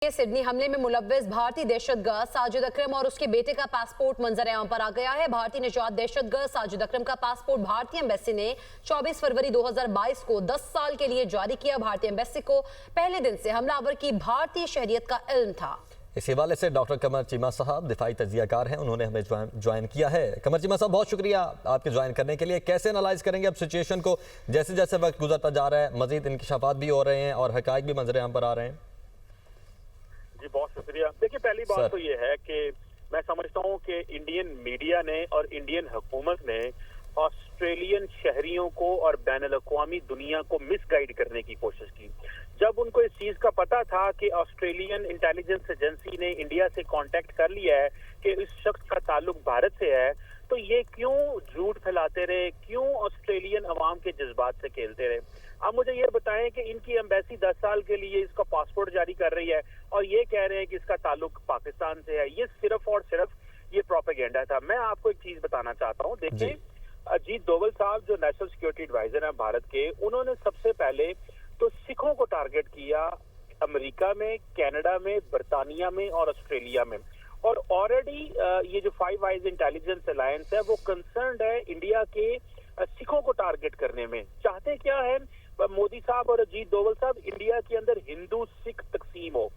Sydney हमले में मुलव्विस भारतीय दहशतगर्द साजिद अकरम और उसके बेटे का पासपोर्ट मंजर-ए-आम पर आ गया है। भारतीय निजात दहशतगर्द साजिद अकरम का पासपोर्ट भारतीय एम्बेसी ने 24 फरवरी 2022 को 10 साल के लिए जारी किया। भारतीय एम्बेसी को पहले दिन से हमलावर की भारतीय शहरियत का इल्म था। इस हवाले से डॉक्टर कमर चीमा साहब दिफाई तजियाकार हैं, उन्होंने हमें ज्वाइन किया है। कमर चीमा साहब, बहुत शुक्रिया आपके ज्वाइन करने के लिए। कैसे एनालाइज करेंगे अब सिचुएशन को, जैसे जैसे वक्त गुजरता जा रहा है मजीद इंकशाफात भी हो रहे हैं और हकायक भी मंजर-ए-आम पर आ रहे हैं? जी बहुत शुक्रिया। देखिए, पहली बात तो ये है कि मैं समझता हूँ कि इंडियन मीडिया ने और इंडियन हुकूमत ने ऑस्ट्रेलियन शहरियों को और बैनुल-अक़वामी दुनिया को मिसगाइड करने की कोशिश की। जब उनको इस चीज का पता था कि ऑस्ट्रेलियन इंटेलिजेंस एजेंसी ने इंडिया से कांटेक्ट कर लिया है कि इस शख्स का ताल्लुक भारत से है, तो ये क्यों झूठ फैलाते रहे, क्यों ऑस्ट्रेलियन अवाम के जज्बात से खेलते रहे? अब मुझे ये बताएं कि इनकी एम्बेसी 10 साल के लिए इसका पासपोर्ट जारी कर रही है और ये कह रहे हैं कि इसका ताल्लुक पाकिस्तान से है। ये सिर्फ और सिर्फ ये प्रोपेगेंडा था। मैं आपको एक चीज बताना चाहता हूँ। देखिए, अजीत डोवल साहब जो नेशनल सिक्योरिटी एडवाइजर हैं भारत के, उन्होंने सबसे पहले तो सिखों को टारगेट किया अमेरिका में, कनाडा में, बर्तानिया में और ऑस्ट्रेलिया में। और ऑलरेडी ये जो फाइव आइज इंटेलिजेंस अलायंस है वो कंसर्न्ड है इंडिया के सिखों को टारगेट करने में। चाहते क्या है मोदी साहब और अजीत डोवल साहब, इंडिया के अंदर हिंदू सिख तकसीम हो।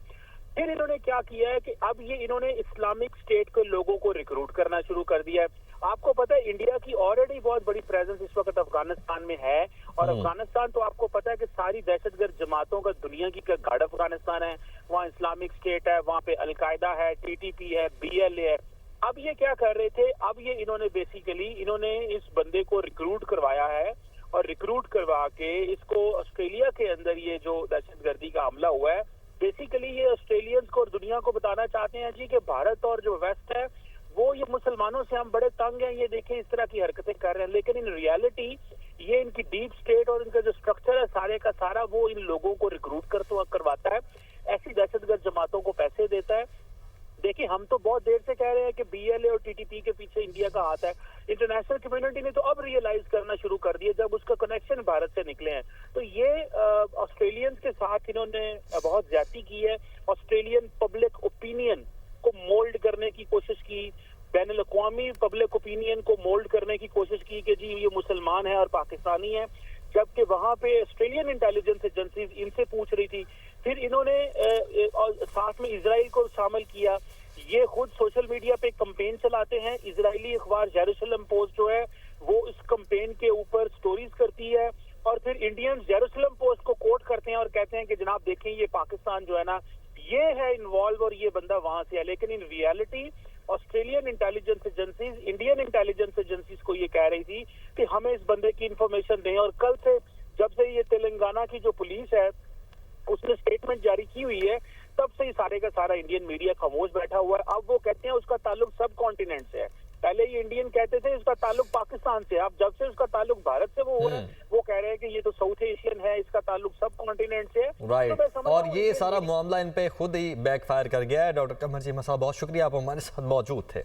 फिर इन्होंने क्या किया है कि अब ये इन्होंने इस्लामिक स्टेट के लोगों को रिक्रूट करना शुरू कर दिया है। आपको पता है इंडिया की ऑलरेडी बहुत बड़ी प्रेजेंस इस वक्त अफगानिस्तान में है और अफगानिस्तान तो आपको पता है कि सारी दहशतगर्द जमातों का दुनिया की गार्ड अफगानिस्तान है। वहाँ इस्लामिक स्टेट है, वहाँ पे अलकायदा है, TTP है, BLA है। अब ये क्या कर रहे थे, अब ये इन्होंने बेसिकली इन्होंने इस बंदे को रिक्रूट करवाया है और रिक्रूट करवा के इसको ऑस्ट्रेलिया के अंदर ये जो दहशतगर्दी का हमला हुआ है, बेसिकली ये ऑस्ट्रेलियंस को और दुनिया को बताना चाहते हैं जी कि भारत और जो वेस्ट है वो ये मुसलमानों से हम बड़े तंग हैं, ये देखें इस तरह की हरकतें कर रहे हैं। लेकिन इन रियलिटी ये इनकी डीप स्टेट और इनका जो स्ट्रक्चर है सारे का सारा वो इन लोगों को रिक्रूट करवाता है, ऐसी दहशतगर्द जमातों को पैसे देता है। देखिए, हम तो बहुत देर से कह रहे हैं कि BLA और TTP के पीछे इंडिया का हाथ है। इंटरनेशनल कम्युनिटी ने तो अब रियलाइज करना शुरू कर दिया जब उसका कनेक्शन भारत से निकले हैं। तो ये ऑस्ट्रेलियंस के साथ इन्होंने बहुत ज्यादती की है। ऑस्ट्रेलियन पब्लिक ओपिनियन को मोल्ड करने की कोशिश की, बैनुल-अक़वामी पब्लिक ओपिनियन को मोल्ड करने की कोशिश की कि जी ये मुसलमान है और पाकिस्तानी है, जबकि वहां पे ऑस्ट्रेलियन इंटेलिजेंस एजेंसीज इनसे पूछ रही थी। फिर इन्होंने साथ में इजराइल को शामिल किया। ये खुद सोशल मीडिया पे कैंपेन चलाते हैं। इजरायली अखबार जेरूसलम पोस्ट जो है वो इस कैंपेन के ऊपर स्टोरीज करती है और फिर इंडियन जेरूसलम पोस्ट को कोट करते हैं और कहते हैं कि जनाब देखें ये पाकिस्तान जो है ना ये है इन्वॉल्व और ये बंदा वहां से है। लेकिन in reality Australian intelligence agencies Indian intelligence agencies को ये कह रही थी कि हमें इस बंदे की इंफॉर्मेशन दें। और कल से जब से ये तेलंगाना की जो पुलिस है उसने स्टेटमेंट जारी की हुई है, तब से ही सारे का सारा इंडियन मीडिया खामोश बैठा हुआ है। अब वो कहते हैं उसका ताल्लुक सब कॉन्टिनेंट से है। पहले ये इंडियन कहते थे उसका ताल्लुक पाकिस्तान से, अब जब से उसका ताल्लुक भारत से वो हो रहा है वो कह रहे हैं कि ये तो साउथ एशियन है, इसका ताल्लुक सब कॉन्टिनेंट से है। राइट, और ये सारा मामला इन पे खुद ही बैकफायर कर गया है। डॉक्टर कमर चीमा साहब, बहुत शुक्रिया, आप हमारे साथ मौजूद थे।